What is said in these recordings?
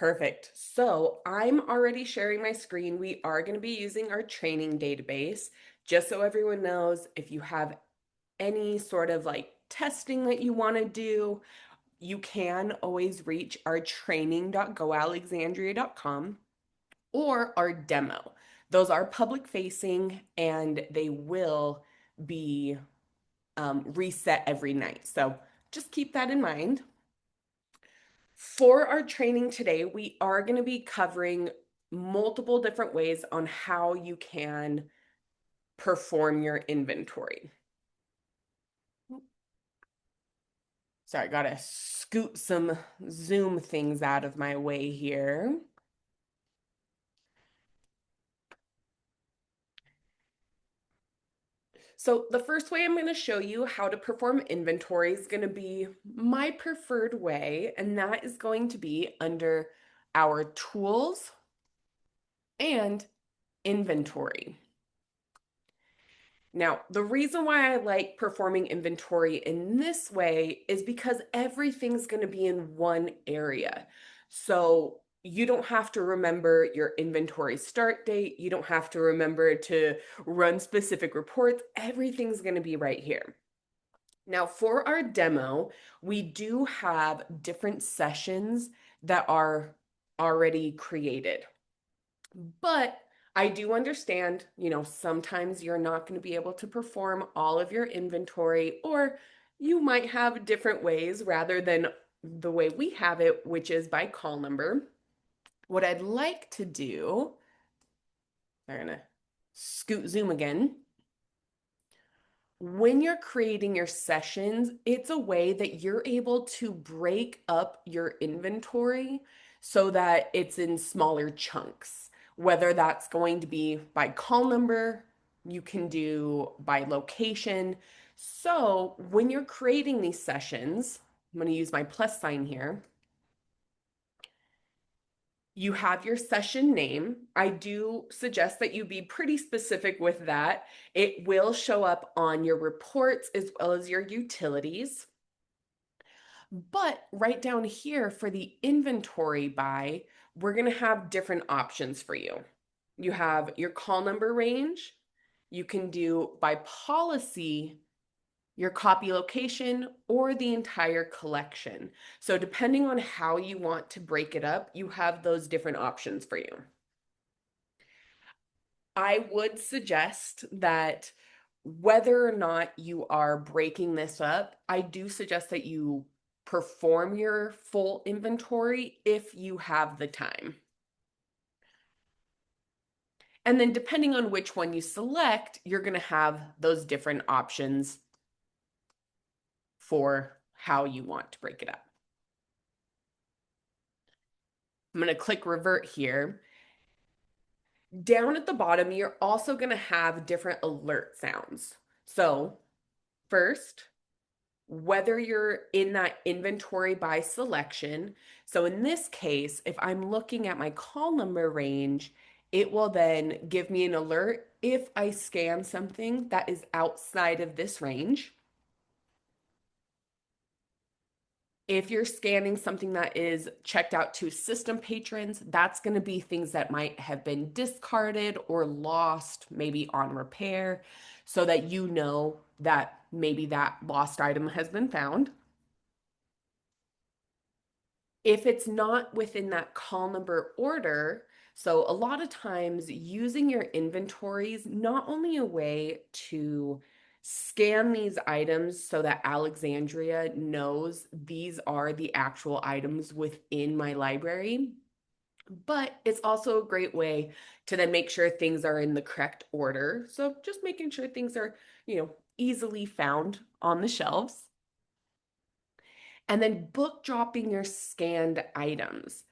Perfect. So I'm already sharing my screen. We are going to be using our training database. Just so everyone knows, if you have any sort of like testing that you want to do, you can always reach our training.goalexandria.com or our demo. Those are public facing and they will be reset every night. So just keep that in mind. For our training today, we are going to be covering multiple different ways on how you can perform your inventory. Sorry, gotta scoot some Zoom things out of my way here. So the first way I'm going to show you how to perform inventory is going to be my preferred way, and that is going to be under our tools and inventory. Now, the reason why I like performing inventory in this way is because everything's going to be in one area. So you don't have to remember your inventory start date. You don't have to remember to run specific reports. Everything's going to be right here. Now, for our demo, we do have different sessions that are already created. But I do understand, sometimes you're not going to be able to perform all of your inventory, or you might have different ways rather than the way we have it, which is by call number. What I'd like to do, I'm going to scoot Zoom again. When you're creating your sessions, it's a way that you're able to break up your inventory so that it's in smaller chunks, whether that's going to be by call number, you can do by location. So when you're creating these sessions, I'm going to use my plus sign here. You have your session name. I do suggest that you be pretty specific with that. It will show up on your reports as well as your utilities. But right down here for the inventory by, we're going to have different options for you. You have your call number range. You can do by policy your copy location, or the entire collection. So depending on how you want to break it up, you have those different options for you. I would suggest that whether or not you are breaking this up, I do suggest that you perform your full inventory if you have the time. And then depending on which one you select, you're going to have those different options for how you want to break it up. I'm going to click revert here. Down at the bottom, you're also going to have different alert sounds. So first, whether you're in that inventory by selection. So in this case, if I'm looking at my call number range, it will then give me an alert if I scan something that is outside of this range. If you're scanning something that is checked out to system patrons, that's going to be things that might have been discarded or lost, maybe on repair, so that you know that maybe that lost item has been found. If it's not within that call number order, so a lot of times using your inventory is not only a way to scan these items so that Alexandria knows these are the actual items within my library, but it's also a great way to then make sure things are in the correct order. So just making sure things are, easily found on the shelves. And then book dropping your scanned items.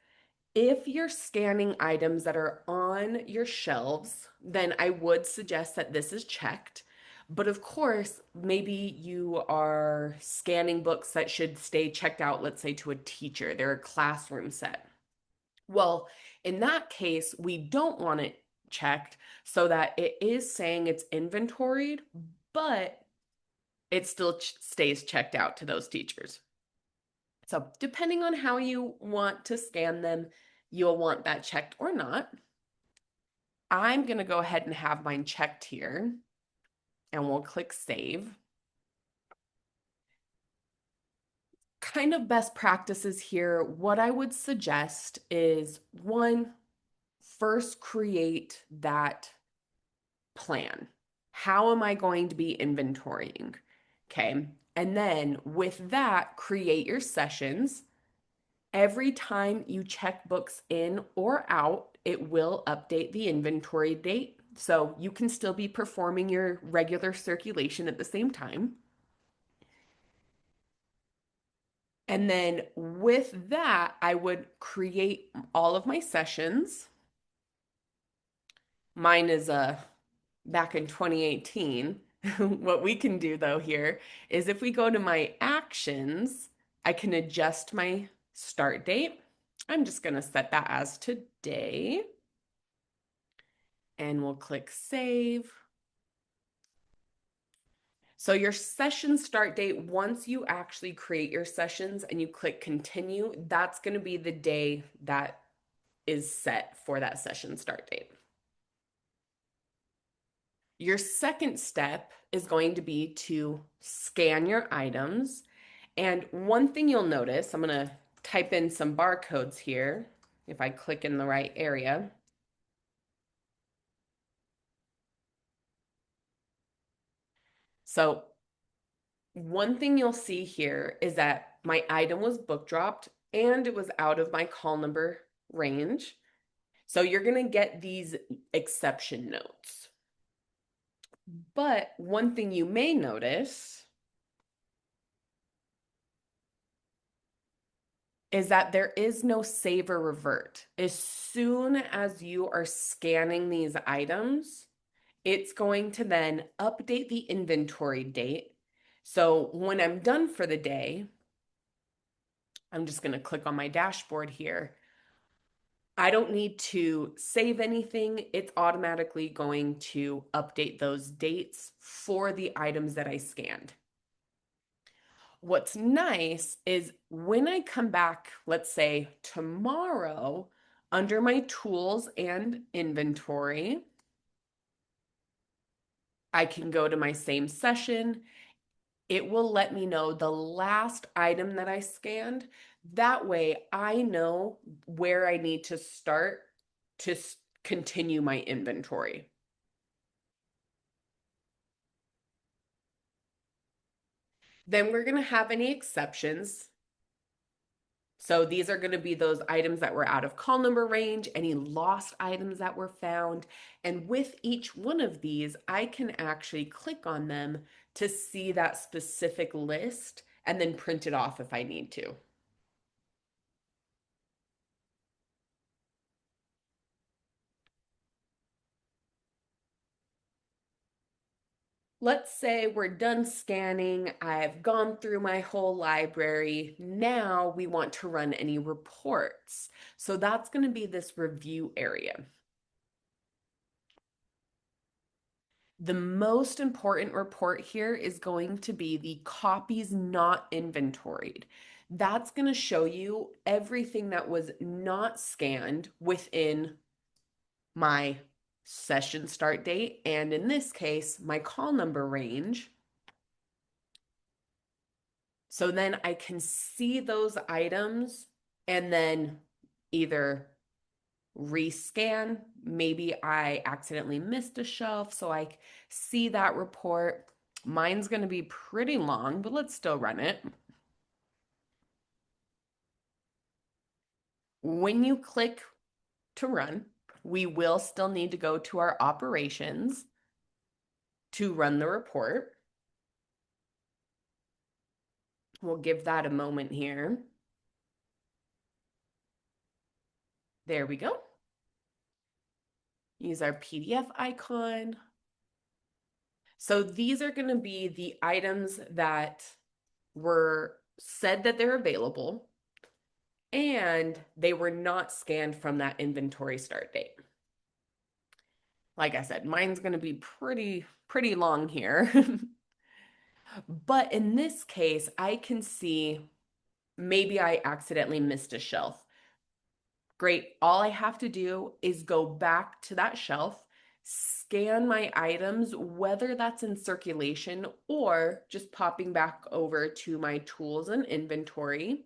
If you're scanning items that are on your shelves, then I would suggest that this is checked. But of course, maybe you are scanning books that should stay checked out, let's say to a teacher, they're a classroom set. Well, in that case, we don't want it checked so that it is saying it's inventoried, but it still stays checked out to those teachers. So, depending on how you want to scan them, You'll want that checked or not. I'm going to go ahead and have mine checked here, and we'll click save. Kind of best practices here, what I would suggest is one, first create that plan. How am I going to be inventorying? Okay. And then with that, create your sessions. Every time you check books in or out, it will update the inventory date. So you can still be performing your regular circulation at the same time. And then with that, I would create all of my sessions. Mine is back in 2018. What we can do though here is if we go to my actions, I can adjust my start date. I'm just going to set that as today. And we'll click save. So your session start date, once you actually create your sessions and you click continue, that's going to be the day that is set for that session start date. Your second step is going to be to scan your items. And one thing you'll notice, I'm going to type in some barcodes here if I click in the right area. So one thing you'll see here is that my item was book dropped and it was out of my call number range. So you're going to get these exception notes. But one thing you may notice is that there is no save or revert. As soon as you are scanning these items, it's going to then update the inventory date. So when I'm done for the day, I'm just going to click on my dashboard here. I don't need to save anything. It's automatically going to update those dates for the items that I scanned. What's nice is when I come back, let's say tomorrow, under my tools and inventory, I can go to my same session. It will let me know the last item that I scanned. That way I know where I need to start to continue my inventory. Then we're going to have any exceptions. So these are going to be those items that were out of call number range, any lost items that were found. And with each one of these, I can actually click on them to see that specific list and then print it off if I need to. Let's say we're done scanning. I've gone through my whole library. Now we want to run any reports. So that's going to be this review area. The most important report here is going to be the copies not inventoried. That's going to show you everything that was not scanned within my session start date, and in this case, my call number range. So then I can see those items and then either rescan. Maybe I accidentally missed a shelf, so I see that report. Mine's going to be pretty long, but let's still run it. When you click to run, we will still need to go to our operations to run the report. We'll give that a moment here. There we go. Use our PDF icon. So these are going to be the items that were said that they're available and they were not scanned from that inventory start date. Like I said, mine's going to be pretty long here. But in this case, I can see maybe I accidentally missed a shelf. Great. All I have to do is go back to that shelf, scan my items, whether that's in circulation or just popping back over to my tools and inventory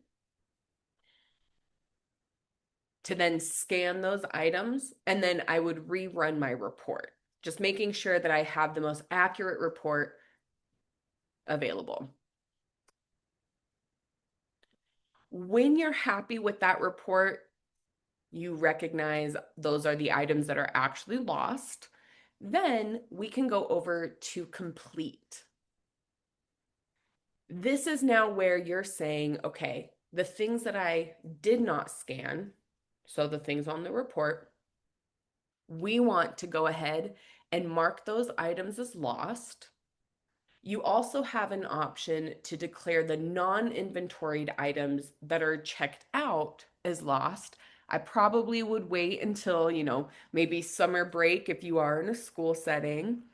to then scan those items. And then I would rerun my report, just making sure that I have the most accurate report available. When you're happy with that report, you recognize those are the items that are actually lost. Then we can go over to complete. This is now where you're saying, okay, the things that I did not scan, so the things on the report, we want to go ahead and mark those items as lost. You also have an option to declare the non-inventoried items that are checked out as lost. I probably would wait until, maybe summer break if you are in a school setting.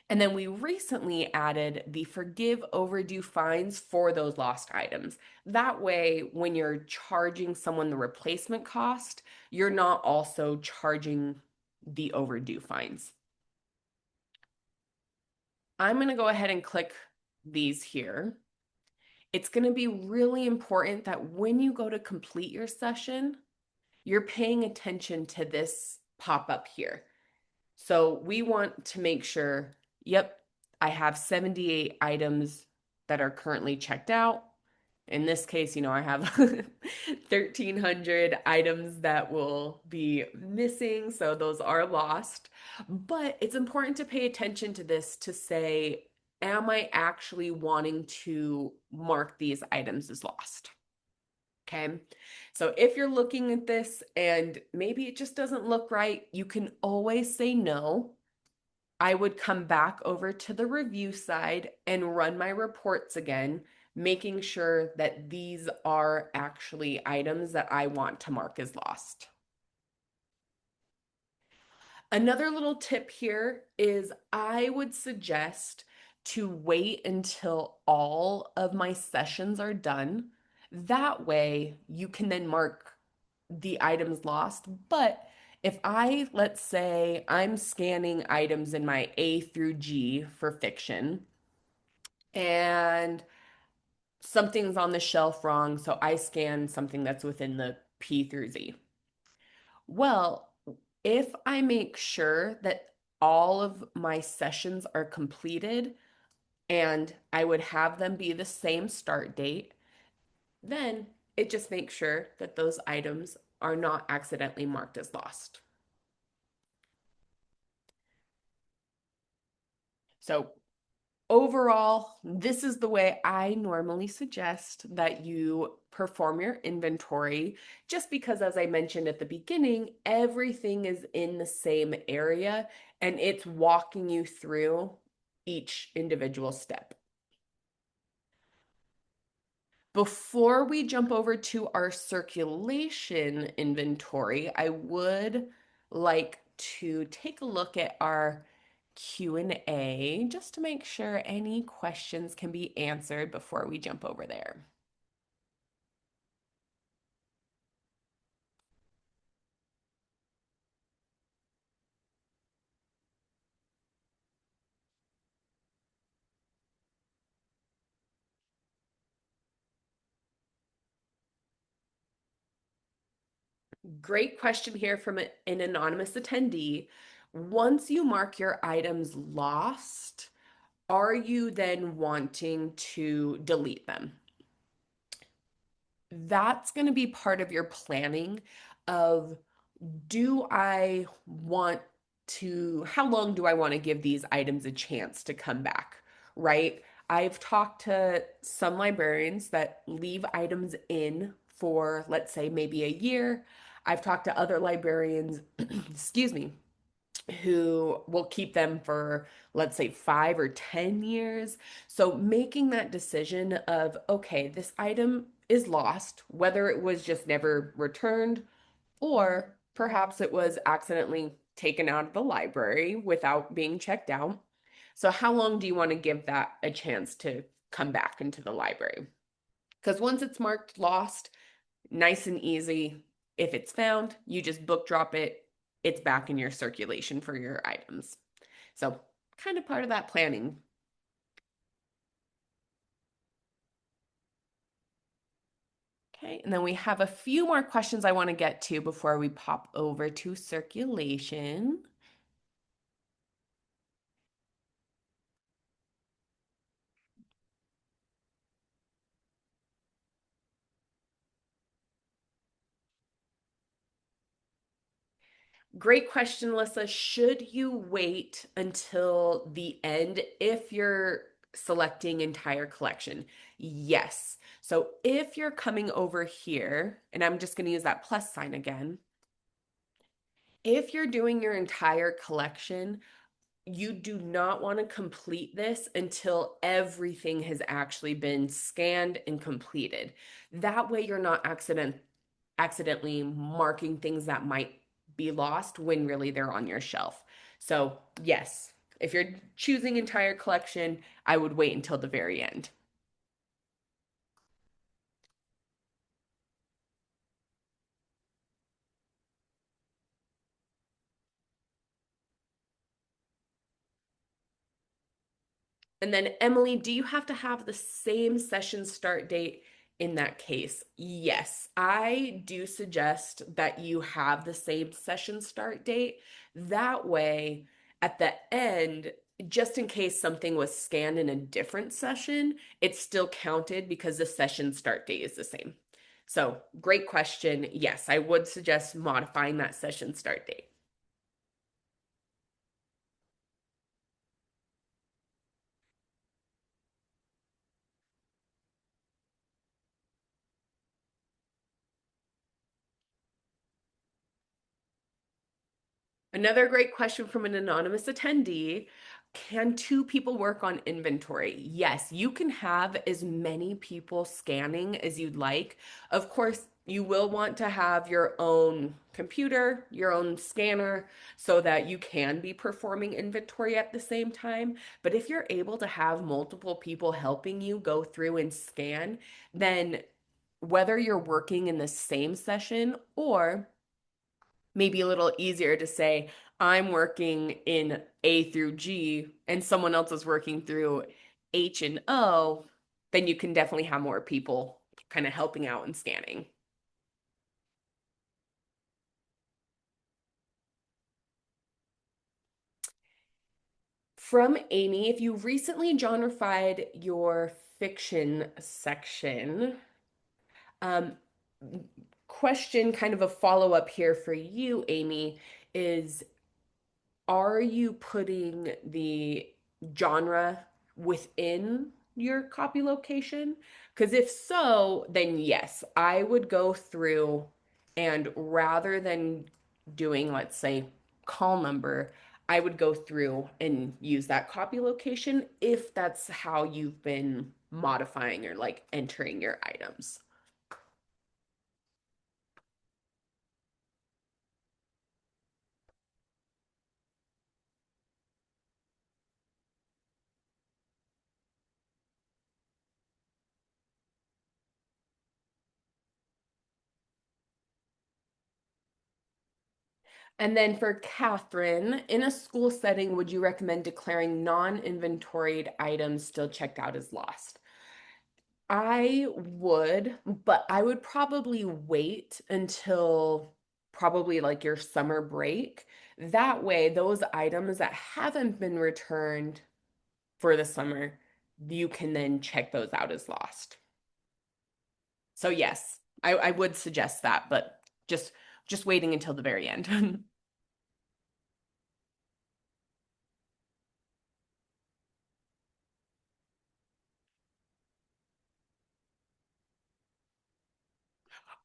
And then we recently added the forgive overdue fines for those lost items. That way, when you're charging someone the replacement cost, you're not also charging the overdue fines. I'm going to go ahead and click these here. It's going to be really important that when you go to complete your session, you're paying attention to this pop up here. So we want to make sure, yep, I have 78 items that are currently checked out. In this case, I have 1,300 items that will be missing, so those are lost. But it's important to pay attention to this to say, am I actually wanting to mark these items as lost? Okay. So if you're looking at this and maybe it just doesn't look right, you can always say no. I would come back over to the review side and run my reports again, making sure that these are actually items that I want to mark as lost. Another little tip here is I would suggest to wait until all of my sessions are done. That way you can then mark the items lost. But if let's say I'm scanning items in my A through G for fiction and something's on the shelf wrong, so I scan something that's within the P through Z. Well, if I make sure that all of my sessions are completed and I would have them be the same start date, then it just makes sure that those items are not accidentally marked as lost. So overall, this is the way I normally suggest that you perform your inventory, just because, as I mentioned at the beginning, everything is in the same area and it's walking you through each individual step. Before we jump over to our circulation inventory, I would like to take a look at our Q&A just to make sure any questions can be answered before we jump over there. Great question here from an anonymous attendee. Once you mark your items lost, are you then wanting to delete them? That's going to be part of your planning of, do I want how long do I want to give these items a chance to come back, right? I've talked to some librarians that leave items in for, let's say, maybe a year. I've talked to other librarians, excuse me, who will keep them for, let's say, 5 or 10 years. So making that decision of, okay, this item is lost, whether it was just never returned or perhaps it was accidentally taken out of the library without being checked out. So how long do you want to give that a chance to come back into the library? Because once it's marked lost, nice and easy, If it's found, you just book drop it. It's back in your circulation for your items. So, kind of part of that planning. Okay, and then we have a few more questions I want to get to before we pop over to circulation. Great question, Alyssa. Should you wait until the end if you're selecting entire collection? Yes. So if you're coming over here, and I'm just going to use that plus sign again, if you're doing your entire collection, you do not want to complete this until everything has actually been scanned and completed. That way you're not accidentally marking things that might be lost when really they're on your shelf. So, yes, if you're choosing entire collection, I would wait until the very end. And then, Emily, do you have to have the same session start date in that case? Yes, I do suggest that you have the same session start date. That way, at the end, just in case something was scanned in a different session, it's still counted because the session start date is the same. So, great question. Yes, I would suggest modifying that session start date. Another great question from an anonymous attendee. Can two people work on inventory? Yes, you can have as many people scanning as you'd like. Of course, you will want to have your own computer, your own scanner, so that you can be performing inventory at the same time. But if you're able to have multiple people helping you go through and scan, then whether you're working in the same session or maybe a little easier to say, I'm working in A through G and someone else is working through H and O, then you can definitely have more people kind of helping out and scanning. From Amy, if you recently genrefied your fiction section, um, question kind of a follow up here for you, Amy, is are you putting the genre within your copy location? Because if so, then yes, I would go through and rather than doing, let's say, call number, I would go through and use that copy location if that's how you've been modifying or like entering your items. And then for Catherine, in a school setting, would you recommend declaring non-inventoried items still checked out as lost? I would, but I would probably wait until probably like your summer break. That way, those items that haven't been returned for the summer, you can then check those out as lost. So yes, I would suggest that, but just waiting until the very end.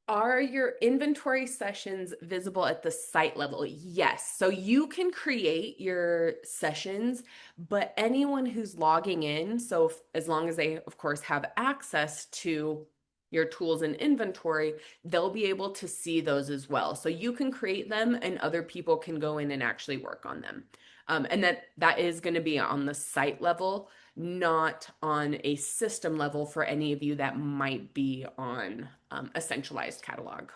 Are your inventory sessions visible at the site level? Yes. So you can create your sessions, but anyone who's logging in, so as long as they, of course, have access to your tools and inventory, they'll be able to see those as well. So you can create them and other people can go in and actually work on them. And that is going to be on the site level, not on a system level for any of you that might be on a centralized catalog.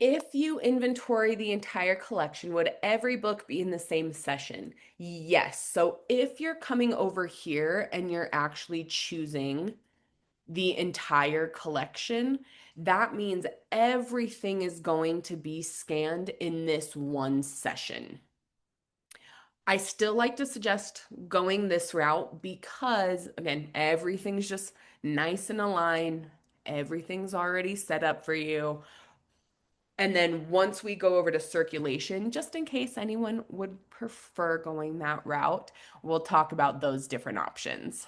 If you inventory the entire collection, would every book be in the same session? Yes. So if you're coming over here and you're actually choosing the entire collection, that means everything is going to be scanned in this one session. I still like to suggest going this route because, again, everything's just nice and aligned. Everything's already set up for you. And then once we go over to circulation, just in case anyone would prefer going that route, we'll talk about those different options.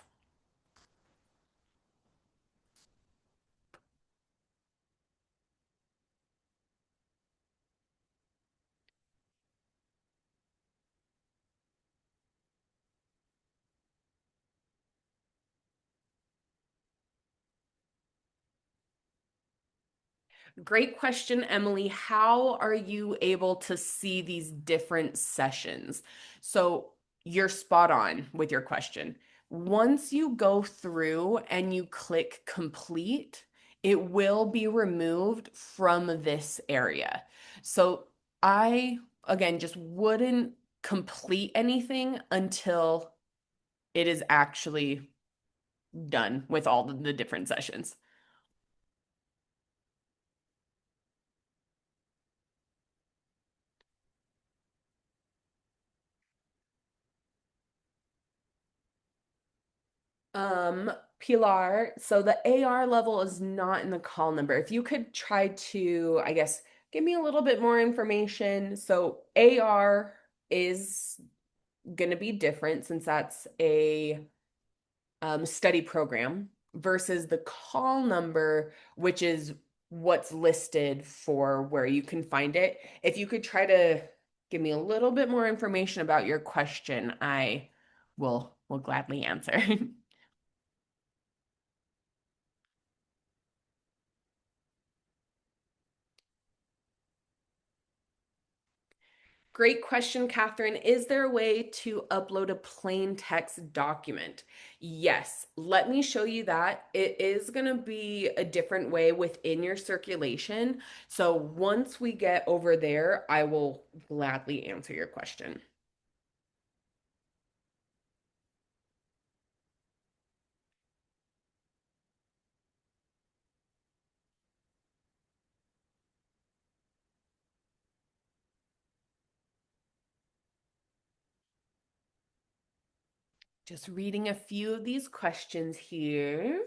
Great question, Emily. How are you able to see these different sessions? So you're spot on with your question. Once you go through and you click complete, it will be removed from this area. So I, again, just wouldn't complete anything until it is actually done with all the different sessions. Um, Pilar, so the AR level is not in the call number. If you could try to, I guess, give me a little bit more information. So AR is going to be different since that's a study program versus the call number, which is what's listed for where you can find it. If you could try to give me a little bit more information about your question, I will gladly answer. Great question, Catherine. Is there a way to upload a plain text document? Yes, let me show you that. It is going to be a different way within your circulation. So once we get over there, I will gladly answer your question. Just reading a few of these questions here.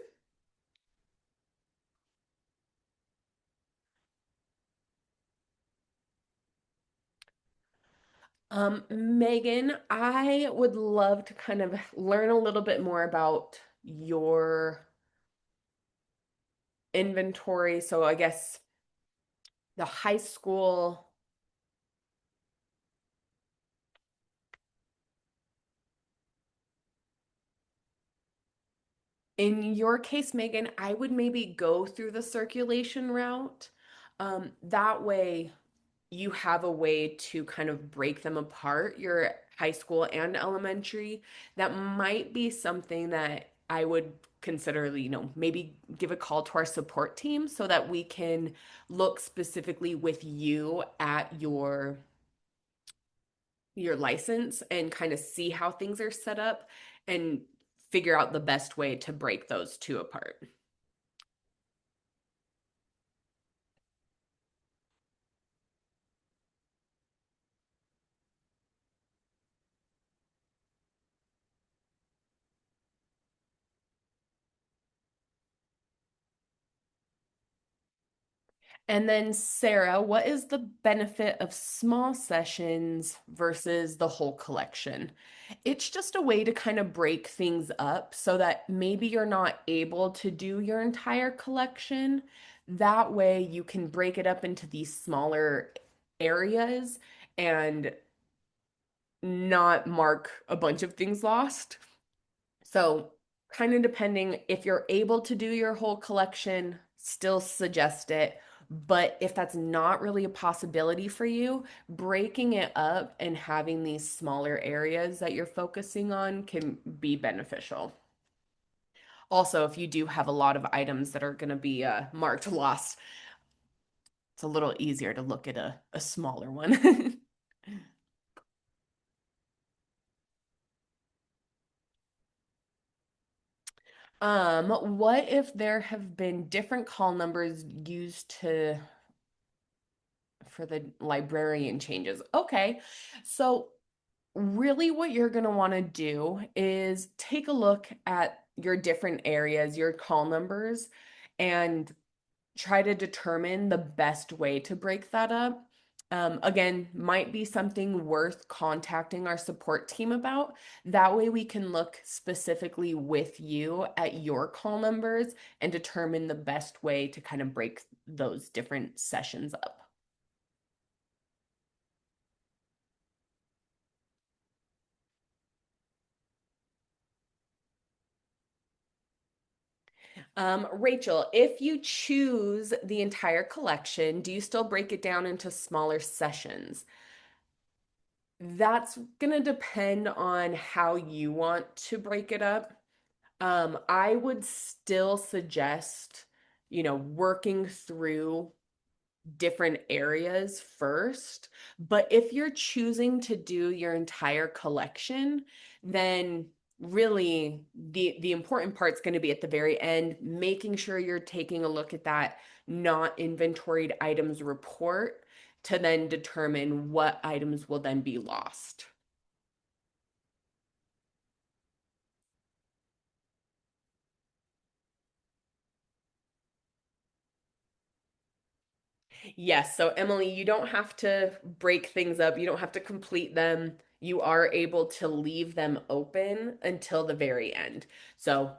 Megan, I would love to kind of learn a little bit more about your inventory. So I guess the high school. In your case, Megan, I would maybe go through the circulation route. That way, you have a way to kind of break them apart, your high school and elementary. That might be something that I would consider, maybe give a call to our support team so that we can look specifically with you at your license and kind of see how things are set up and figure out the best way to break those two apart. And then, Sarah, what is the benefit of small sessions versus the whole collection? It's just a way to kind of break things up so that maybe you're not able to do your entire collection. That way, you can break it up into these smaller areas and not mark a bunch of things lost. So, kind of depending if you're able to do your whole collection, still suggest it. But if that's not really a possibility for you, breaking it up and having these smaller areas that you're focusing on can be beneficial. Also, if you do have a lot of items that are going to be marked lost, It's a little easier to look at a smaller one. What if there have been different call numbers used to for the librarian changes? Okay, so really what you're going to want to do is take a look at your different areas, your call numbers, and try to determine the best way to break that up. Again, might be something worth contacting our support team about. That way, we can look specifically with you at your call numbers and determine the best way to kind of break those different sessions up. Rachel, if you choose the entire collection, do you still break it down into smaller sessions? That's going to depend on how you want to break it up. I would still suggest, working through different areas first. But if you're choosing to do your entire collection, then really the important part's going to be at the very end, making sure you're taking a look at that not inventoried items report to then determine what items will then be lost. Yes, so Emily, you don't have to break things up. You don't have to complete them. You are able to leave them open until the very end. So,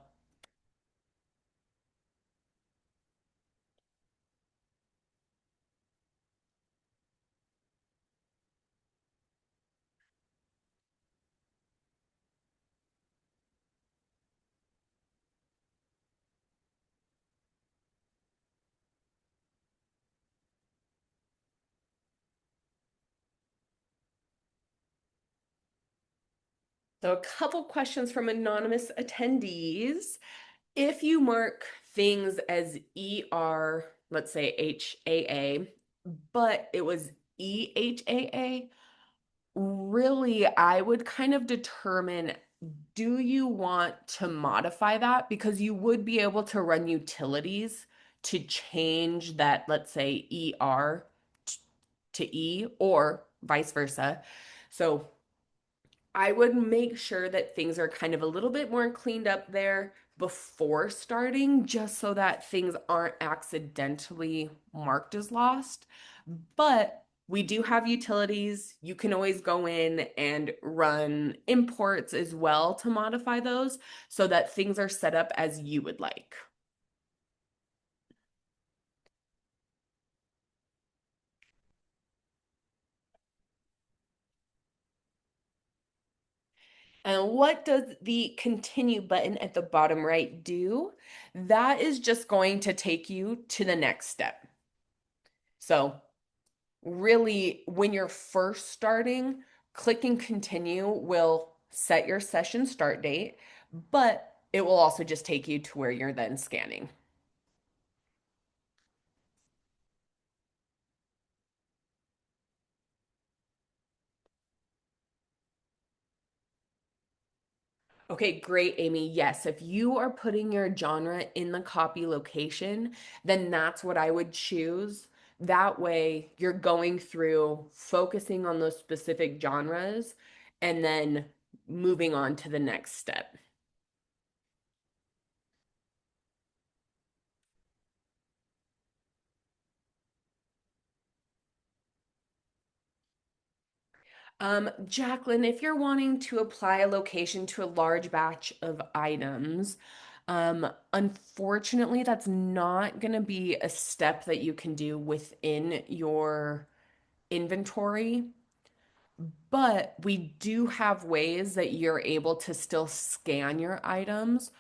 a couple questions from anonymous attendees. If you mark things as ER, let's say HAA, but it was EHAA, really, I would kind of determine, do you want to modify that? Because you would be able to run utilities to change that, let's say, ER to E or vice versa. So I would make sure that things are kind of a little bit more cleaned up there before starting, just so that things aren't accidentally marked as lost. But we do have utilities. You can always go in and run imports as well to modify those so that things are set up as you would like. And what does the continue button at the bottom right do? That is just going to take you to the next step. So really, when you're first starting, clicking continue will set your session start date, but it will also just take you to where you're then scanning. Okay, great, Amy. Yes, if you are putting your genre in the copy location, then that's what I would choose. That way, you're going through focusing on those specific genres and then moving on to the next step. Jacqueline, if you're wanting to apply a location to a large batch of items, unfortunately, that's not going to be a step that you can do within your inventory, but we do have ways that you're able to still scan your items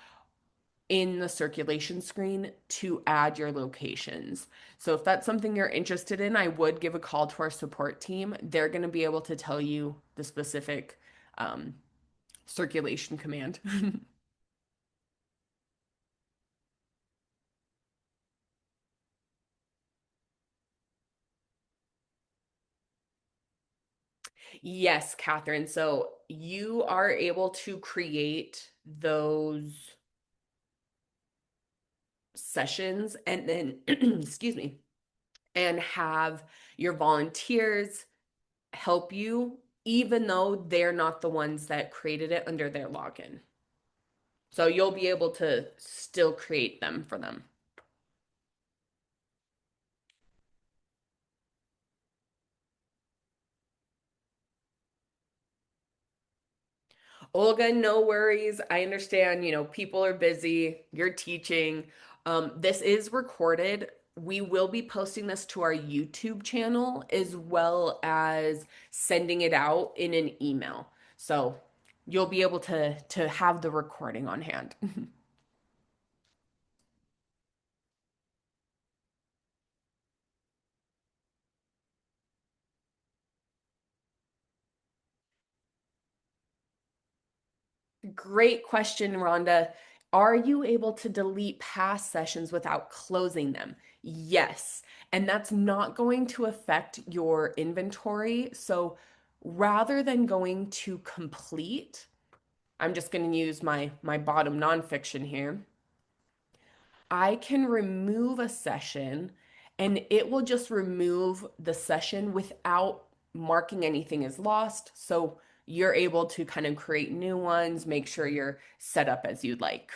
in the circulation screen to add your locations. So if that's something you're interested in, I would give a call to our support team. They're going to be able to tell you the specific um, circulation command. Yes, Catherine. So you are able to create those sessions and then, excuse me, and have your volunteers help you, even though they're not the ones that created it under their login. So you'll be able to still create them for them. Olga, no worries. I understand, people are busy, you're teaching. This is recorded. We will be posting this to our YouTube channel as well as sending it out in an email. So you'll be able to have the recording on hand. Great question, Rhonda. Are you able to delete past sessions without closing them? Yes. And that's not going to affect your inventory. So rather than going to complete, I'm just going to use my bottom nonfiction here. I can remove a session and it will just remove the session without marking anything as lost. So you're able to kind of create new ones, make sure you're set up as you'd like.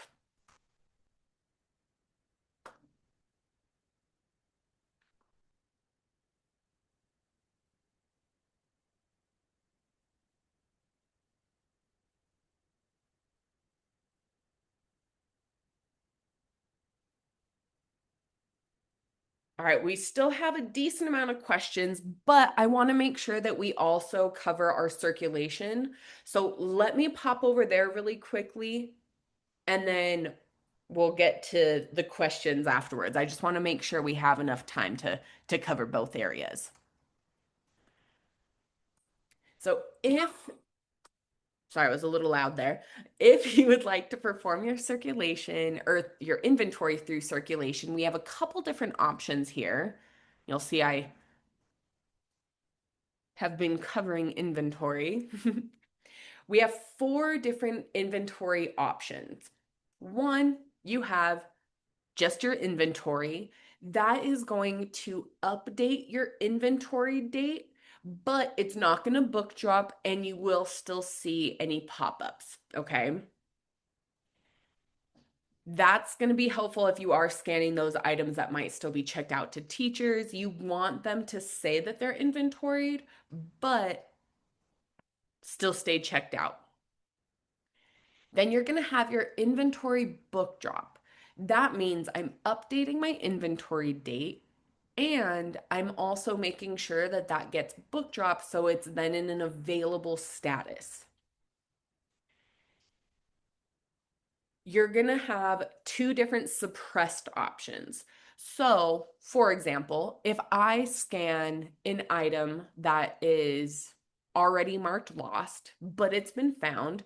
All right, we still have a decent amount of questions, but I want to make sure that we also cover our circulation. So let me pop over there really quickly and then we'll get to the questions afterwards. I just want to make sure we have enough time to cover both areas. So if, sorry, I was a little loud there. If you would like to perform your circulation or your inventory through circulation, we have a couple different options here. You'll see I have been covering inventory. We have four different inventory options. One, you have just your inventory. That is going to update your inventory date, but it's not going to book drop and you will still see any pop-ups, okay? That's going to be helpful if you are scanning those items that might still be checked out to teachers. You want them to say that they're inventoried, but still stay checked out. Then you're going to have your inventory book drop. That means I'm updating my inventory date and I'm also making sure that that gets book dropped so it's then in an available status. You're going to have two different suppressed options. So, for example, if I scan an item that is already marked lost, but it's been found,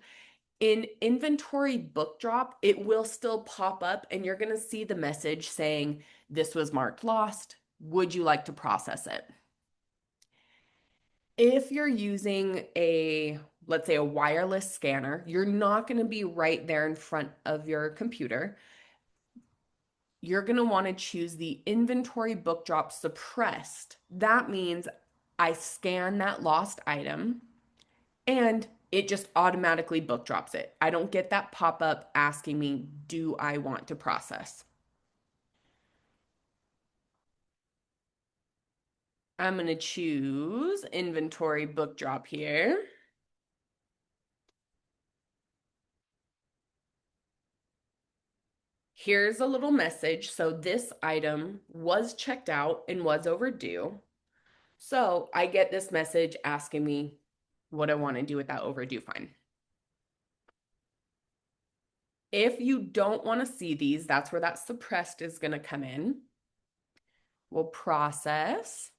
in inventory book drop, it will still pop up and you're going to see the message saying, this was marked lost. Would you like to process it? If you're using let's say a wireless scanner, you're not going to be right there in front of your computer. You're going to want to choose the inventory book drop suppressed. That means I scan that lost item and it just automatically book drops it. I don't get that pop up asking me, do I want to process? I'm going to choose inventory book drop here. Here's a little message. So this item was checked out and was overdue. So I get this message asking me what I want to do with that overdue fine. If you don't want to see these, that's where that suppressed is going to come in. We'll process.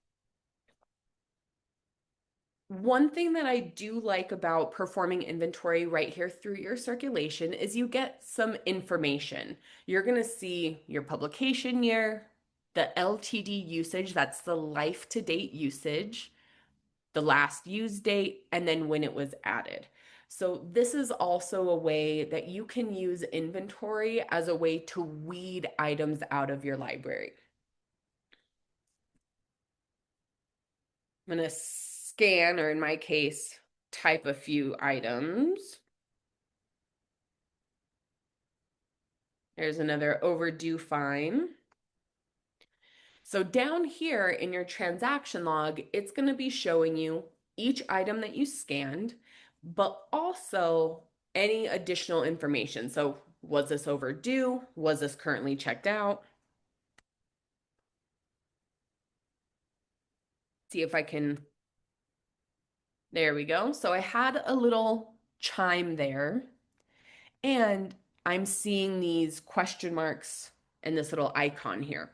One thing that I do like about performing inventory right here through your circulation is you get some information. You're going to see your publication year, the LTD usage, that's the life to date usage, the last use date, and then when it was added. So this is also a way that you can use inventory as a way to weed items out of your library. I'm going to scan, or in my case, type a few items. There's another overdue fine. So down here in your transaction log, it's going to be showing you each item that you scanned, but also any additional information. So was this overdue? Was this currently checked out? See if I can, there we go. So I had a little chime there, and I'm seeing these question marks and this little icon here.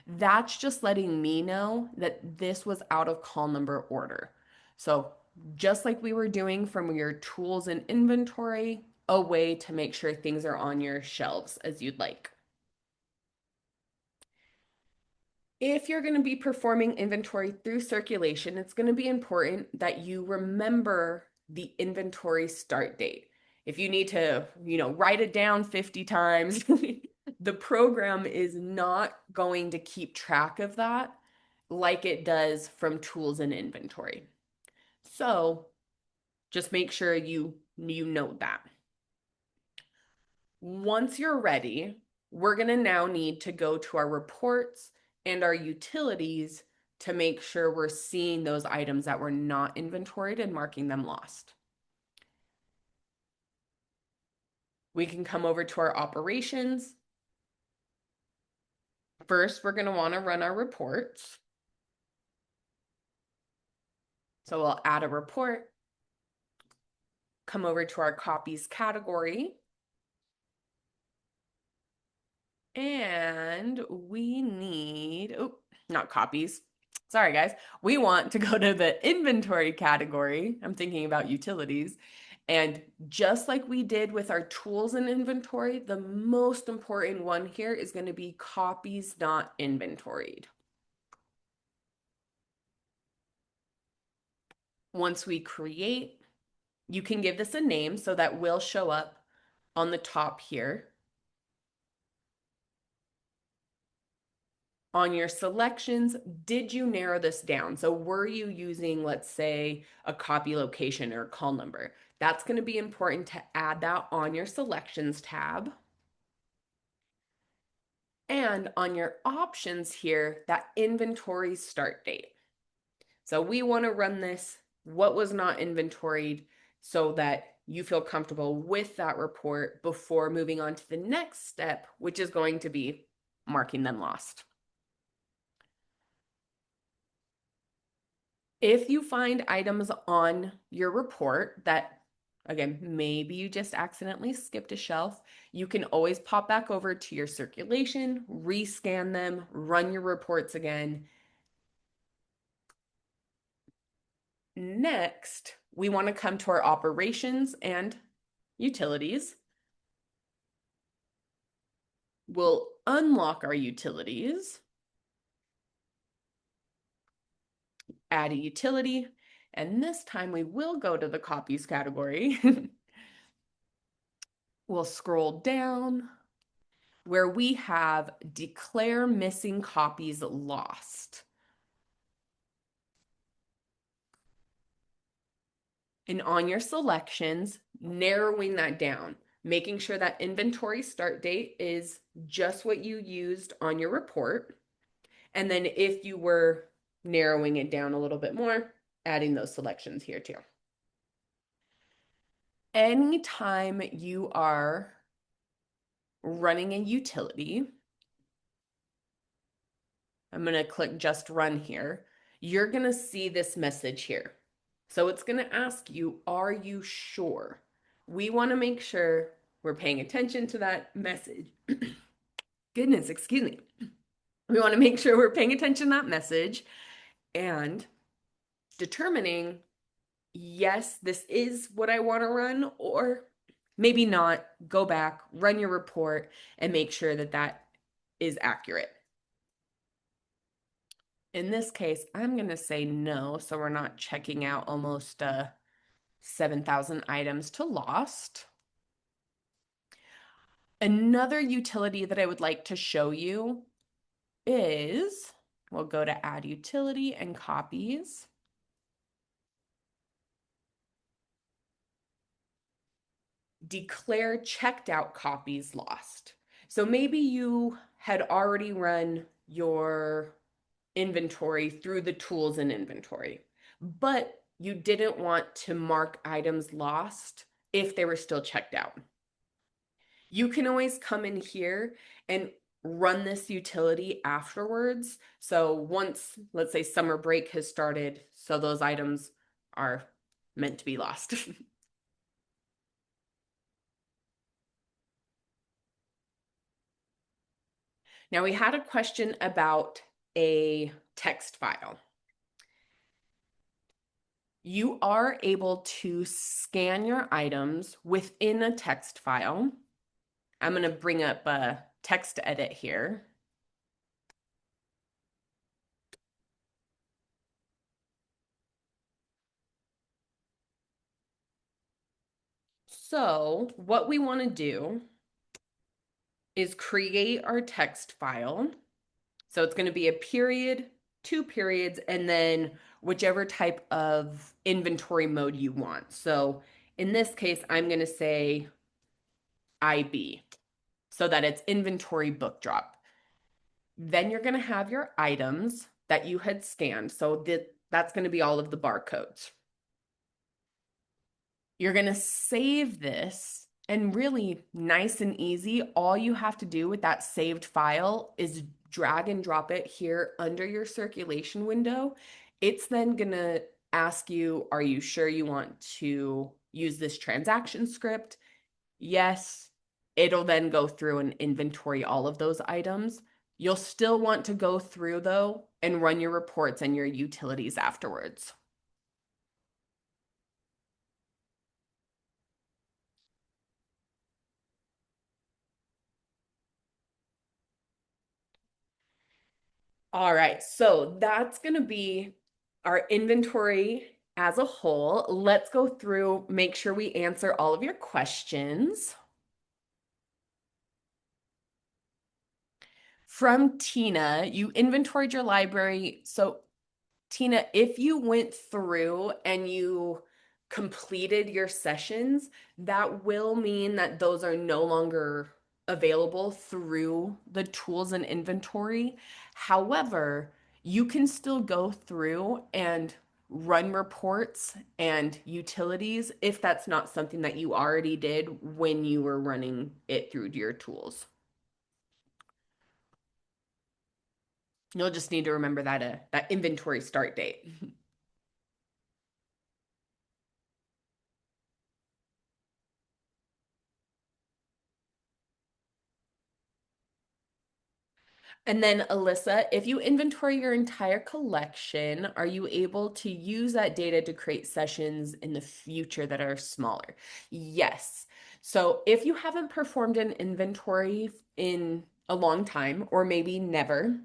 That's just letting me know that this was out of call number order. So just like we were doing from your tools and inventory, a way to make sure things are on your shelves as you'd like. If you're going to be performing inventory through circulation, it's going to be important that you remember the inventory start date. If you need to, write it down 50 times, the program is not going to keep track of that like it does from tools and inventory. So just make sure you note that. Once you're ready, we're going to now need to go to our reports and our utilities to make sure we're seeing those items that were not inventoried and marking them lost. We can come over to our operations. First, we're going to want to run our reports. So we'll add a report, come over to our copies category, and we need, oh, not copies. Sorry, guys. We want to go to the inventory category. I'm thinking about utilities. And just like we did with our tools and inventory, the most important one here is going to be copies not inventoried. Once we create, you can give this a name so that will show up on the top here. On your selections, did you narrow this down? So were you using, let's say, a copy location or a call number? That's going to be important to add that on your selections tab. And on your options here, that inventory start date. So we want to run this, what was not inventoried, so that you feel comfortable with that report before moving on to the next step, which is going to be marking them lost. If you find items on your report that, again, maybe you just accidentally skipped a shelf, you can always pop back over to your circulation, rescan them, run your reports again. Next, we want to come to our operations and utilities. We'll unlock our utilities, add a utility, and this time we will go to the copies category. We'll scroll down where we have declare missing copies lost. And on your selections, narrowing that down, making sure that inventory start date is just what you used on your report. And then if you were narrowing it down a little bit more, adding those selections here too. Anytime you are running a utility, I'm going to click just run here. You're going to see this message here. So it's going to ask you, are you sure? We want to make sure we're paying attention to that message. Goodness, excuse me. We want to make sure we're paying attention to that message and determining, yes, this is what I want to run, or maybe not. Go back, run your report, and make sure that that is accurate. In this case, I'm going to say no, so we're not checking out almost 7,000 items to lost. Another utility that I would like to show you is, we'll go to Add Utility and Copies. Declare checked out copies lost. So maybe you had already run your inventory through the tools in inventory, but you didn't want to mark items lost if they were still checked out. You can always come in here and run this utility afterwards. So once, let's say, summer break has started, so those items are meant to be lost. Now, we had a question about a text file. You are able to scan your items within a text file. I'm going to bring up a text edit here. So what we want to do is create our text file. So it's going to be a period, two periods, and then whichever type of inventory mode you want. So in this case, I'm going to say IB so that it's inventory book drop. Then you're going to have your items that you had scanned. So that's going to be all of the barcodes. You're going to save this, and really nice and easy. All you have to do with that saved file is drag and drop it here under your circulation window. It's then going to ask you, are you sure you want to use this transaction script? Yes. It'll then go through and inventory all of those items. You'll still want to go through though and run your reports and your utilities afterwards. All right, so that's going to be our inventory as a whole. Let's go through, make sure we answer all of your questions. From Tina, you inventoried your library. So Tina, if you went through and you completed your sessions, that will mean that those are no longer available through the tools and inventory. However, you can still go through and run reports and utilities if that's not something that you already did when you were running it through your tools. You'll just need to remember that inventory start date. And then Alyssa, if you inventory your entire collection, are you able to use that data to create sessions in the future that are smaller? Yes. So if you haven't performed an inventory in a long time, or maybe never,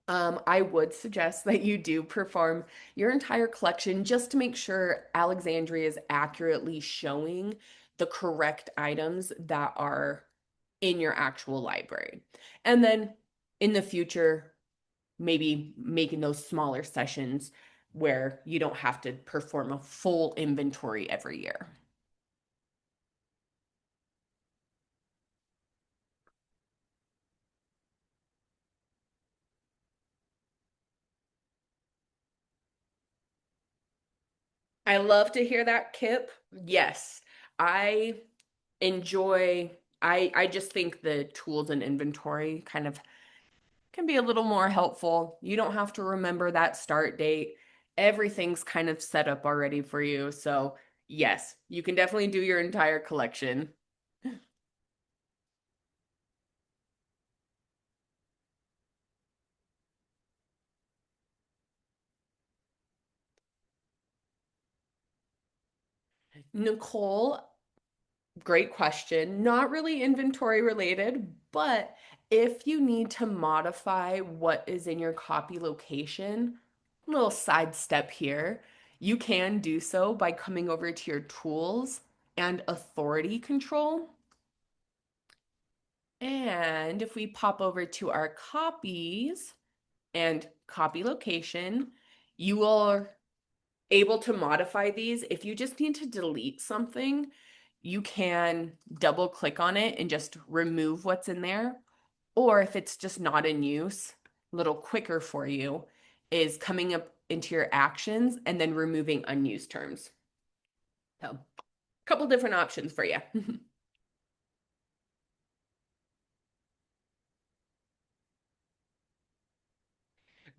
I would suggest that you do perform your entire collection just to make sure Alexandria is accurately showing the correct items that are in your actual library. And then in the future, maybe making those smaller sessions where you don't have to perform a full inventory every year. I love to hear that, Kip. Yes, I enjoy, I just think the tools and inventory kind of can be a little more helpful. You don't have to remember that start date. Everything's kind of set up already for you. So, yes, you can definitely do your entire collection. Nicole, great question. Not really inventory related, but If you need to modify what is in your copy location, little side step here, you can do so by coming over to your tools and authority control. And if we pop over to our copies and copy location, you are able to modify these. If you just need to delete something, you can double click on it and just remove what's in there. Or if it's just not in use, a little quicker for you is coming up into your actions and then removing unused terms. So, a couple different options for you.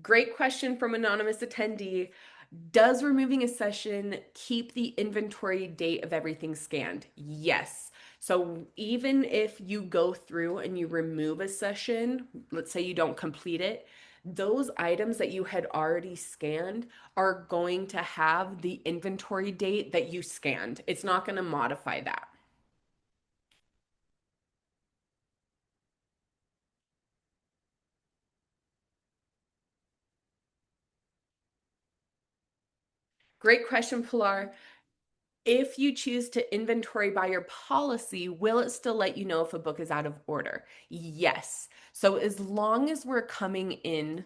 Great question from anonymous attendee. Does removing a session keep the inventory date of everything scanned? Yes. So even if you go through and you remove a session, let's say you don't complete it, those items that you had already scanned are going to have the inventory date that you scanned. It's not going to modify that. Great question, Pilar. If you choose to inventory by your policy, will it still let you know if a book is out of order? Yes. So as long as we're coming in,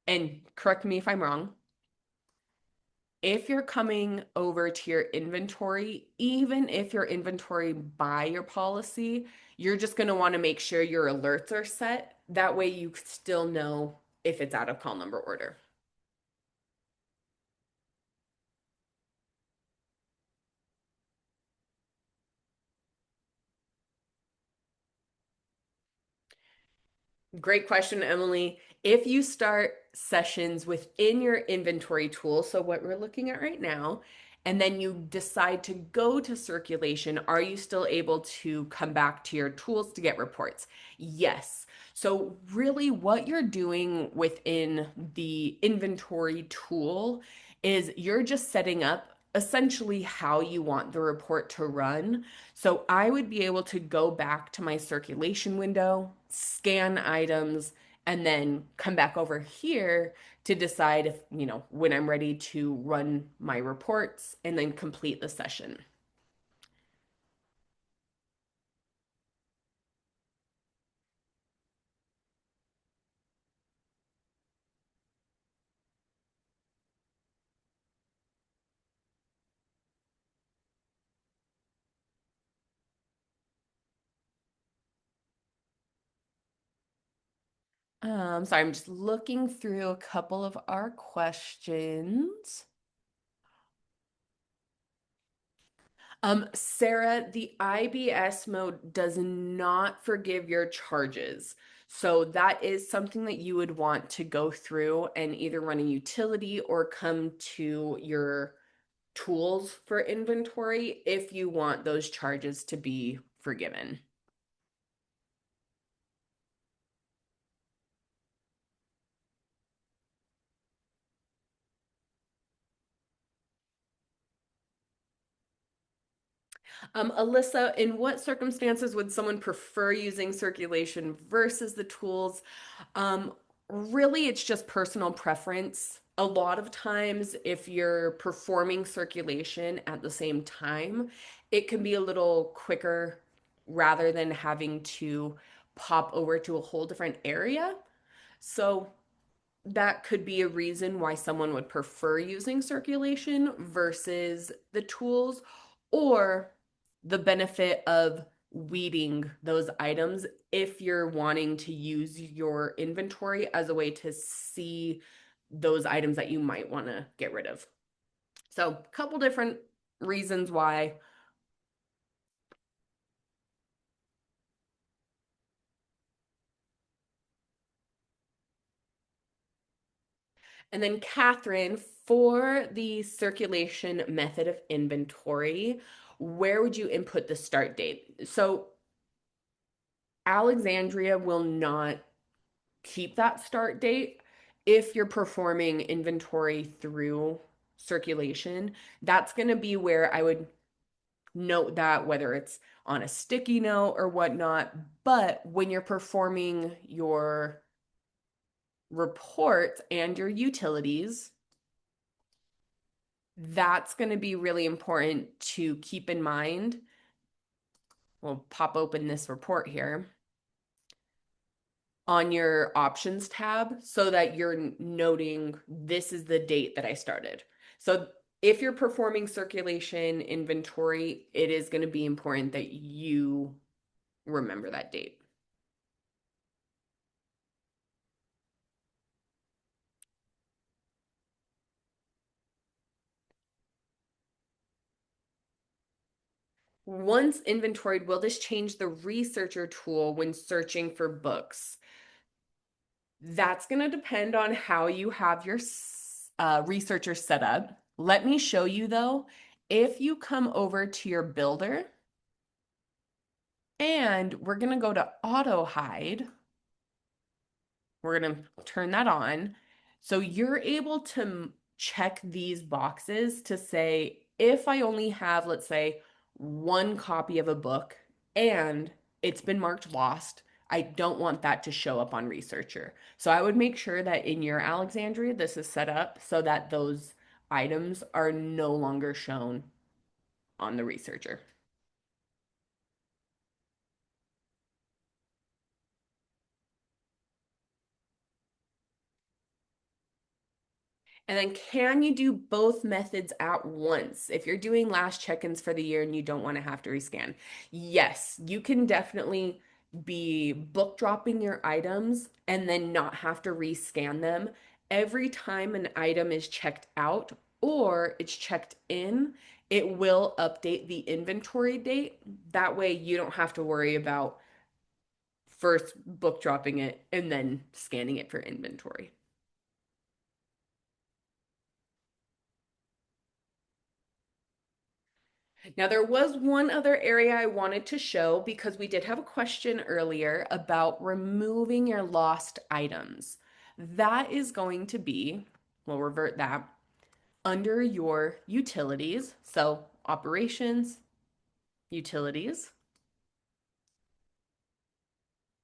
and correct me if I'm wrong, if you're coming over to your inventory, even if your inventory by your policy, you're just going to want to make sure your alerts are set. That way you still know if it's out of call number order. Great question, Emily. If you start sessions within your inventory tool, so what we're looking at right now, and then you decide to go to circulation, are you still able to come back to your tools to get reports? Yes. So, really, what you're doing within the inventory tool is you're just setting up essentially how you want the report to run. So I would be able to go back to my circulation window, scan items, and then come back over here to decide if, when I'm ready to run my reports and then complete the session. Sorry, I'm just looking through a couple of our questions. Sarah, the IBS mode does not forgive your charges. So that is something that you would want to go through and either run a utility or come to your tools for inventory if you want those charges to be forgiven. Alyssa, in what circumstances would someone prefer using circulation versus the tools? Um, Really, it's just personal preference. A lot of times, if you're performing circulation at the same time, it can be a little quicker rather than having to pop over to a whole different area. So that could be a reason why someone would prefer using circulation versus the tools, or the benefit of weeding those items if you're wanting to use your inventory as a way to see those items that you might want to get rid of. So, a couple different reasons why. And then, Catherine, for the circulation method of inventory, where would you input the start date? So, Alexandria will not keep that start date if you're performing inventory through circulation. That's going to be where I would note that whether it's on a sticky note or whatnot. But when you're performing your reports and your utilities, that's going to be really important to keep in mind. We'll pop open this report here on your options tab so that you're noting this is the date that I started. So if you're performing circulation inventory, it is going to be important that you remember that date. Once inventoried, will this change the researcher tool when searching for books? That's going to depend on how you have your researcher set up. Let me show you though. If you come over to your builder and we're going to go to auto hide, we're going to turn that on. So you're able to check these boxes to say, if I only have, let's say, one copy of a book and it's been marked lost, I don't want that to show up on Researcher. So I would make sure that in your Alexandria, this is set up so that those items are no longer shown on the Researcher. And then can you do both methods at once? If you're doing last check-ins for the year and you don't want to have to rescan. Yes, you can definitely be book dropping your items and then not have to rescan them every time an item is checked out or it's checked in. It will update the inventory date. That way you don't have to worry about first book dropping it and then scanning it for inventory. Now, there was one other area I wanted to show because we did have a question earlier about removing your lost items. That is going to be, we'll revert that, under your utilities. So, operations, utilities.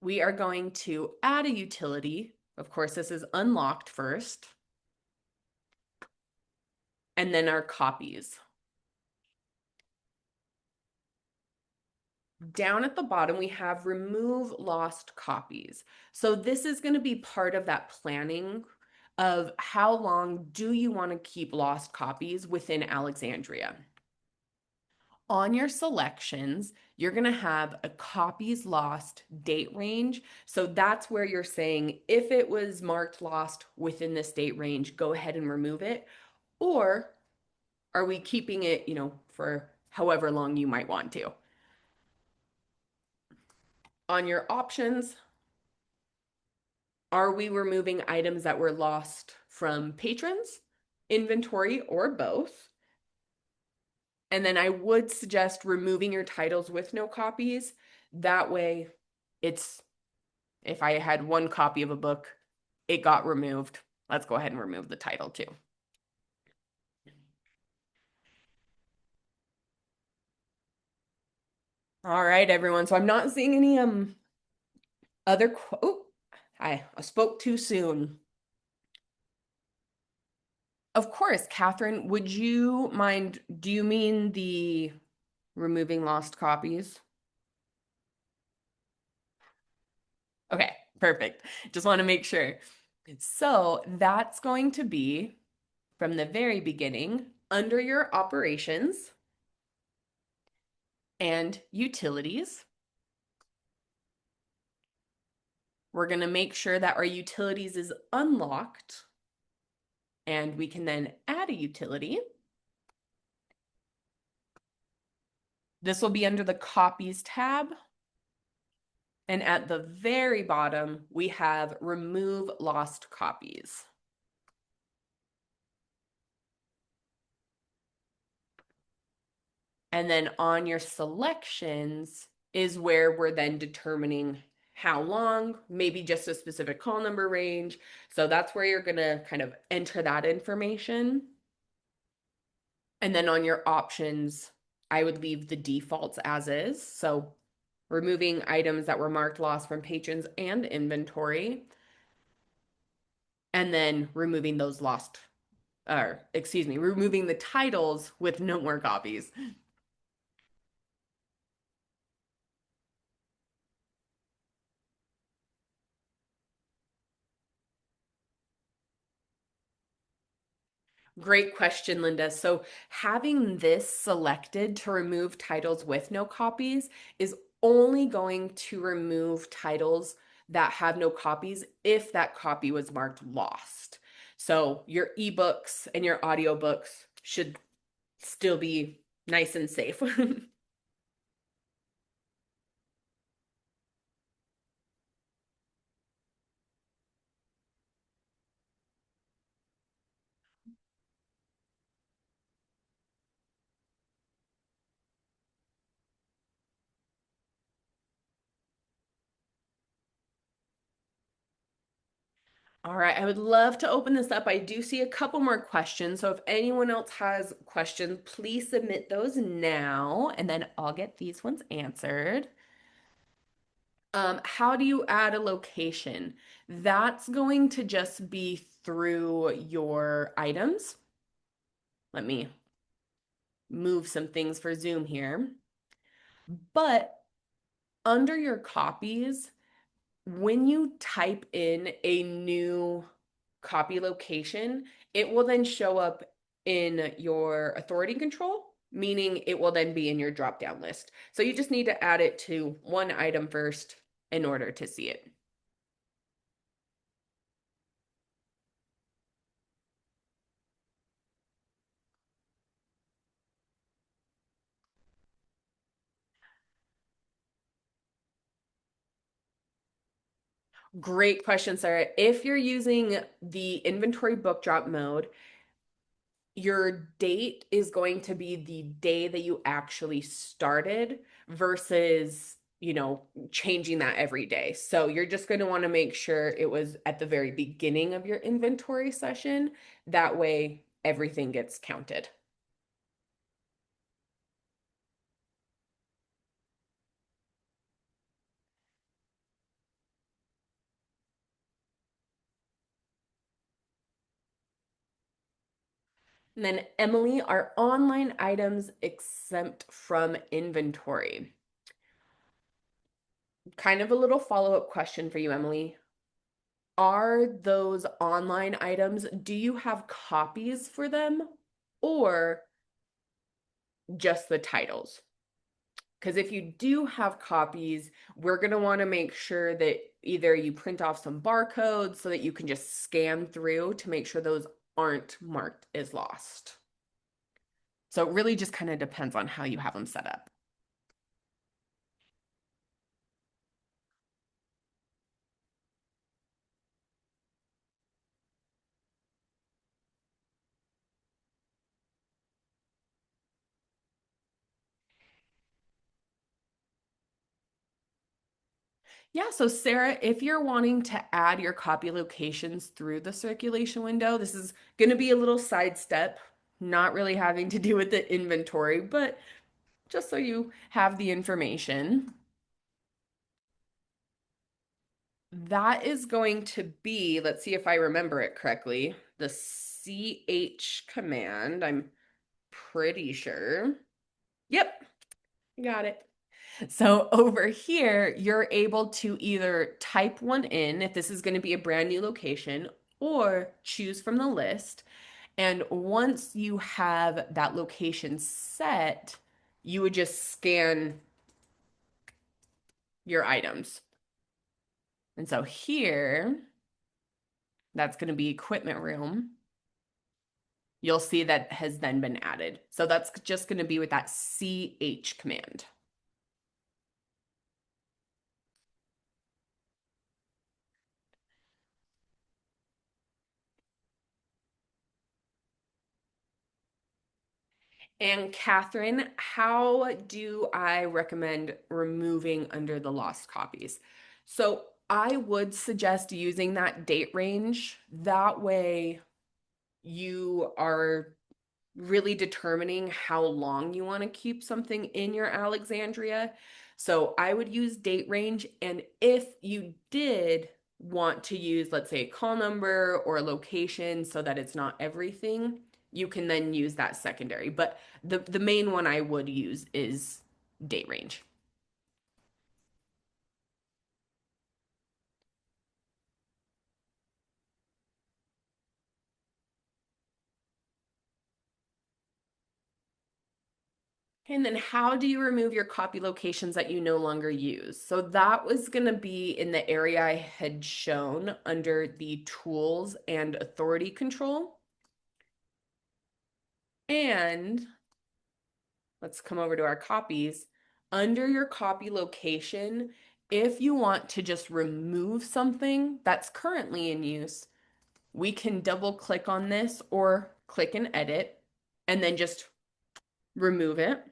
We are going to add a utility. Of course, this is unlocked first. And then our copies. Down at the bottom, we have remove lost copies. So this is going to be part of that planning of how long do you want to keep lost copies within Alexandria. On your selections, you're going to have a copies lost date range. So that's where you're saying if it was marked lost within this date range, go ahead and remove it. Or are we keeping it, for however long you might want to? On your options, are we removing items that were lost from patrons, inventory, or both? And then I would suggest removing your titles with no copies. That way, it's if I had one copy of a book, it got removed. Let's go ahead and remove the title too. All right, everyone. So I'm not seeing any other oh, I spoke too soon. Of course, Catherine, would you mind, do you mean the removing lost copies? Okay, perfect. Just want to make sure. So that's going to be from the very beginning under your operations and utilities. We're going to make sure that our utilities is unlocked and we can then add a utility. This will be under the copies tab. And at the very bottom, we have remove lost copies. And then on your selections is where we're then determining how long, maybe just a specific call number range. So that's where you're going to kind of enter that information. And then on your options, I would leave the defaults as is. So removing items that were marked lost from patrons and inventory, and then removing those lost, or excuse me, removing the titles with no more copies. Great question, Linda. So, having this selected to remove titles with no copies is only going to remove titles that have no copies if that copy was marked lost. So, your ebooks and your audiobooks should still be nice and safe. All right, I would love to open this up. I do see a couple more questions. So if anyone else has questions, please submit those now, and then I'll get these ones answered. How do you add a location? That's going to just be through your items. Let me move some things for Zoom here. But under your copies, when you type in a new copy location, it will then show up in your authority control, meaning it will then be in your drop down list. So you just need to add it to one item first in order to see it. Great question, Sarah. If you're using the inventory book drop mode, your date is going to be the day that you actually started versus, changing that every day. So you're just going to want to make sure it was at the very beginning of your inventory session. That way, everything gets counted. And then, Emily, are online items exempt from inventory? Kind of a little follow-up question for you, Emily. Are those online items, do you have copies for them or just the titles? Because if you do have copies, we're going to want to make sure that either you print off some barcodes so that you can just scan through to make sure those aren't marked as lost. So it really just kind of depends on how you have them set up. Yeah, so Sarah, if you're wanting to add your copy locations through the circulation window, this is going to be a little sidestep, not really having to do with the inventory, but just so you have the information. That is going to be, let's see if I remember it correctly, the CH command. I'm pretty sure. Yep, got it. So over here, you're able to either type one in if this is going to be a brand new location or choose from the list. And once you have that location set, you would just scan your items. And so here, that's going to be equipment room. You'll see that has then been added. So that's just going to be with that CH command. And Catherine, how do I recommend removing under the lost copies? So I would suggest using that date range. That way you are really determining how long you want to keep something in your Alexandria. So I would use date range. And if you did want to use, let's say, a call number or a location so that it's not everything, you can then use that secondary. But the main one I would use is date range. And then how do you remove your copy locations that you no longer use? So that was going to be in the area I had shown under the tools and authority control. And let's come over to our copies. Under your copy location, if you want to just remove something that's currently in use, we can double click on this or click and edit and then just remove it.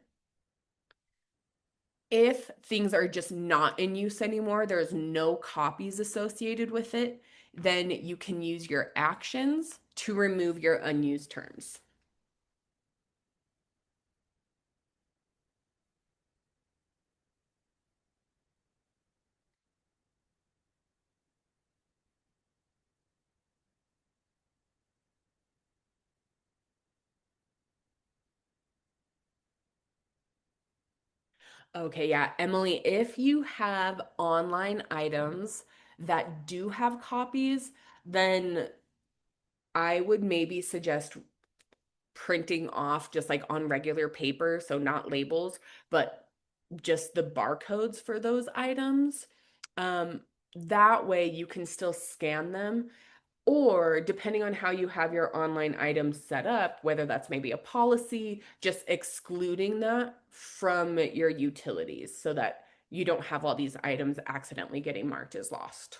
If things are just not in use anymore, there's no copies associated with it, then you can use your actions to remove your unused terms. Okay, yeah, Emily, if you have online items that do have copies, then I would maybe suggest printing off just like on regular paper, so not labels, but just the barcodes for those items. Um, that way you can still scan them, or depending on how you have your online items set up, whether that's maybe a policy, just excluding that from your utilities so that you don't have all these items accidentally getting marked as lost.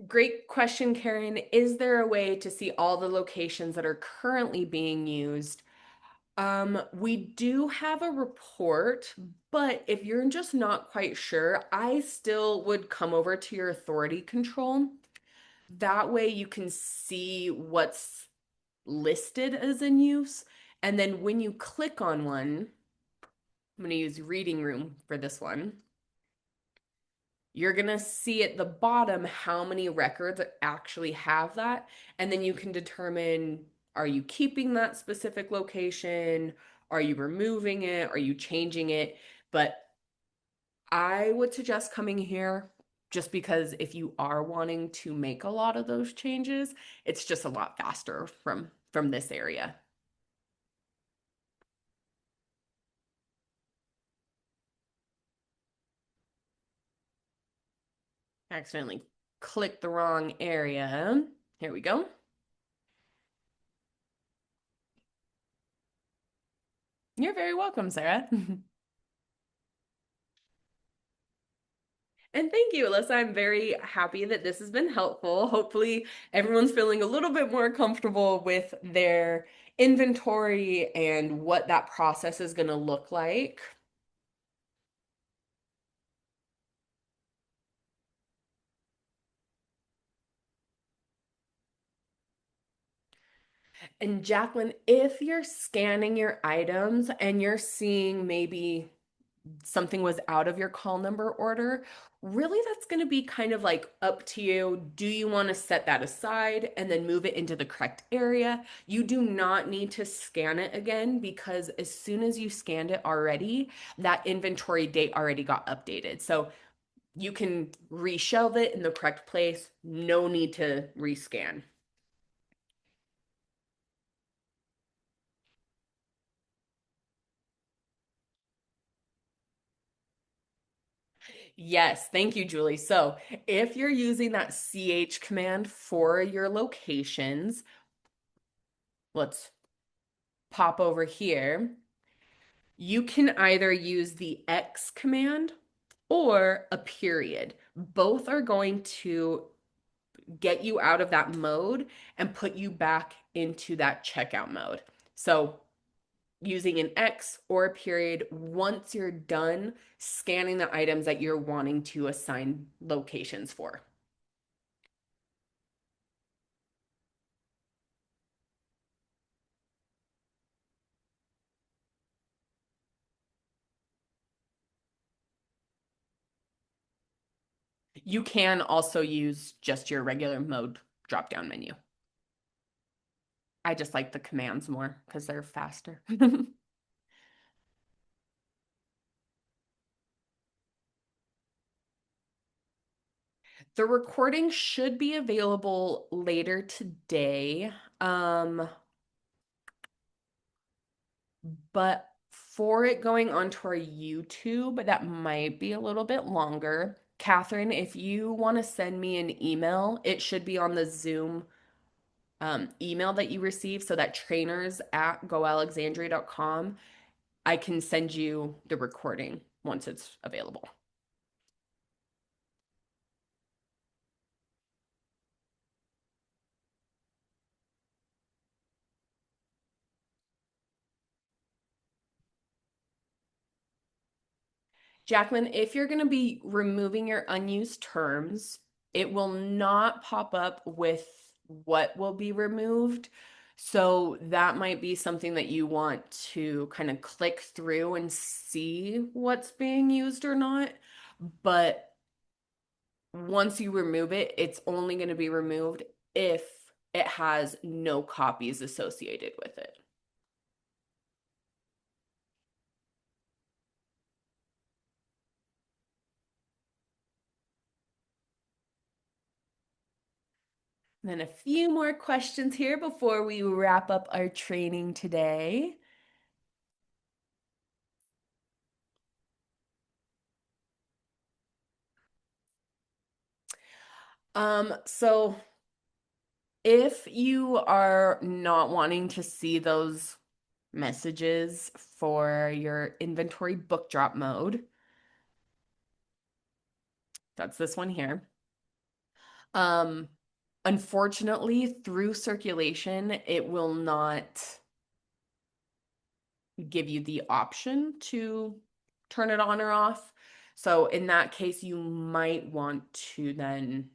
Great question, Karen. Is there a way to see all the locations that are currently being used? We do have a report, but if you're just not quite sure, I still would come over to your authority control. That way you can see what's listed as in use. And then when you click on one, I'm going to use reading room for this one. You're going to see at the bottom how many records actually have that. And then you can determine, are you keeping that specific location? Are you removing it? Are you changing it? But I would suggest coming here just because if you are wanting to make a lot of those changes, it's just a lot faster from this area. Accidentally clicked the wrong area. Here we go. You're very welcome, Sarah. And thank you, Alyssa. I'm very happy that this has been helpful. Hopefully, everyone's feeling a little bit more comfortable with their inventory and what that process is going to look like. And Jacqueline, if you're scanning your items and you're seeing maybe something was out of your call number order, really that's going to be kind of like up to you. Do you want to set that aside and then move it into the correct area? You do not need to scan it again because as soon as you scanned it already, that inventory date already got updated. So you can reshelve it in the correct place. No need to rescan. Yes, thank you, Julie. So if you're using that CH command for your locations, let's pop over here. You can either use the X command or a period. Both are going to get you out of that mode and put you back into that checkout mode. So using an X or a period once you're done scanning the items that you're wanting to assign locations for. You can also use just your regular mode drop-down menu. I just like the commands more because they're faster. The recording should be available later today. But for it going onto our YouTube, that might be a little bit longer. Catherine, if you want to send me an email, it should be on the Zoom email that you receive. So that trainers at goalexandria.com, I can send you the recording once it's available. Jacqueline, if you're going to be removing your unused terms, it will not pop up with what will be removed. So that might be something that you want to kind of click through and see what's being used or not. But once you remove it, it's only going to be removed if it has no copies associated with it. And then a few more questions here before we wrap up our training today. So if you are not wanting to see those messages for your inventory book drop mode, that's this one here. Um, Unfortunately, through circulation, it will not give you the option to turn it on or off. So in that case, you might want to then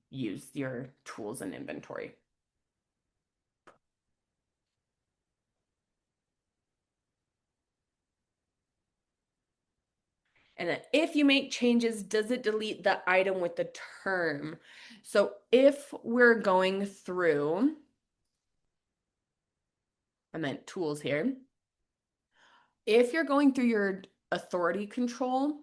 use your tools and inventory. And then if you make changes, does it delete the item with the term? So if we're going through, I meant tools here. If you're going through your authority control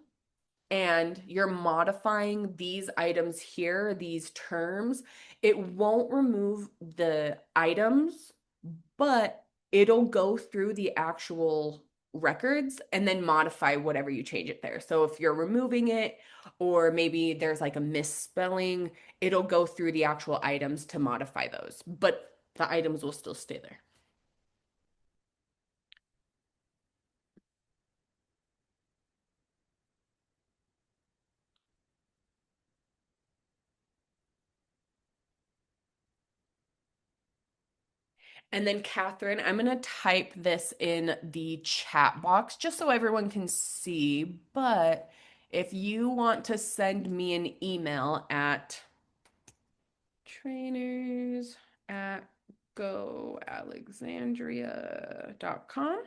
and you're modifying these items here, these terms, it won't remove the items, but it'll go through the actual records and then modify whatever you change it there. So if you're removing it, or maybe there's like a misspelling, it'll go through the actual items to modify those, but the items will still stay there. And then Catherine, I'm going to type this in the chat box just so everyone can see. But if you want to send me an email at trainers at goalexandria.com,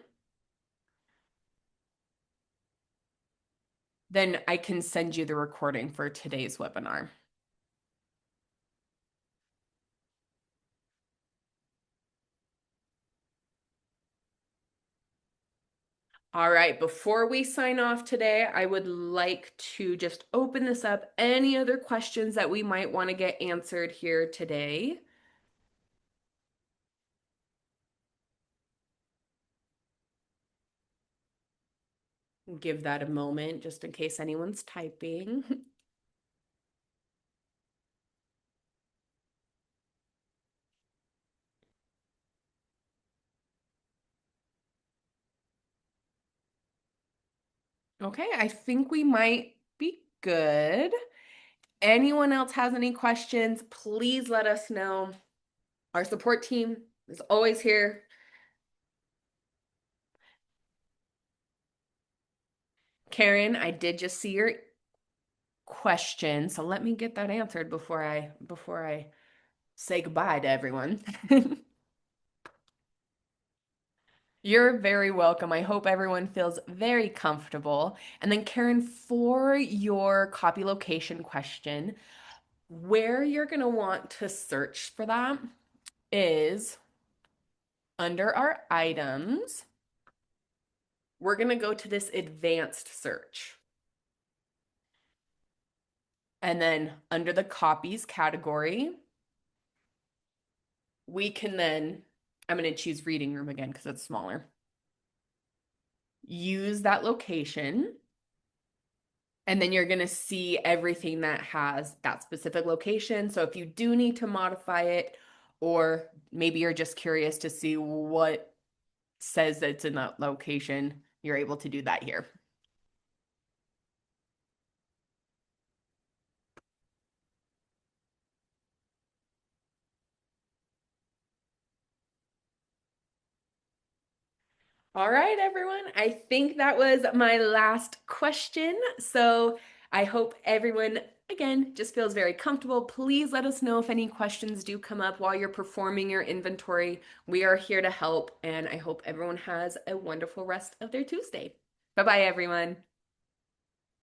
then I can send you the recording for today's webinar. All right, before we sign off today, I would like to just open this up. Any other questions that we might want to get answered here today? Give that a moment just in case anyone's typing. Okay, I think we might be good. Anyone else has any questions, please let us know. Our support team is always here. Karen, I did just see your question, so let me get that answered before I say goodbye to everyone. You're very welcome. I hope everyone feels very comfortable. And then, Karen, for your copy location question, where you're going to want to search for that is under our items. We're going to go to this advanced search. And then under the copies category, we can then, I'm going to choose reading room again because it's smaller. Use that location. And then you're going to see everything that has that specific location. So if you do need to modify it, or maybe you're just curious to see what says that it's in that location, you're able to do that here. All right, everyone. I think that was my last question. So I hope everyone, again, just feels very comfortable. Please let us know if any questions do come up while you're performing your inventory. We are here to help, and I hope everyone has a wonderful rest of their Tuesday. Bye bye, everyone.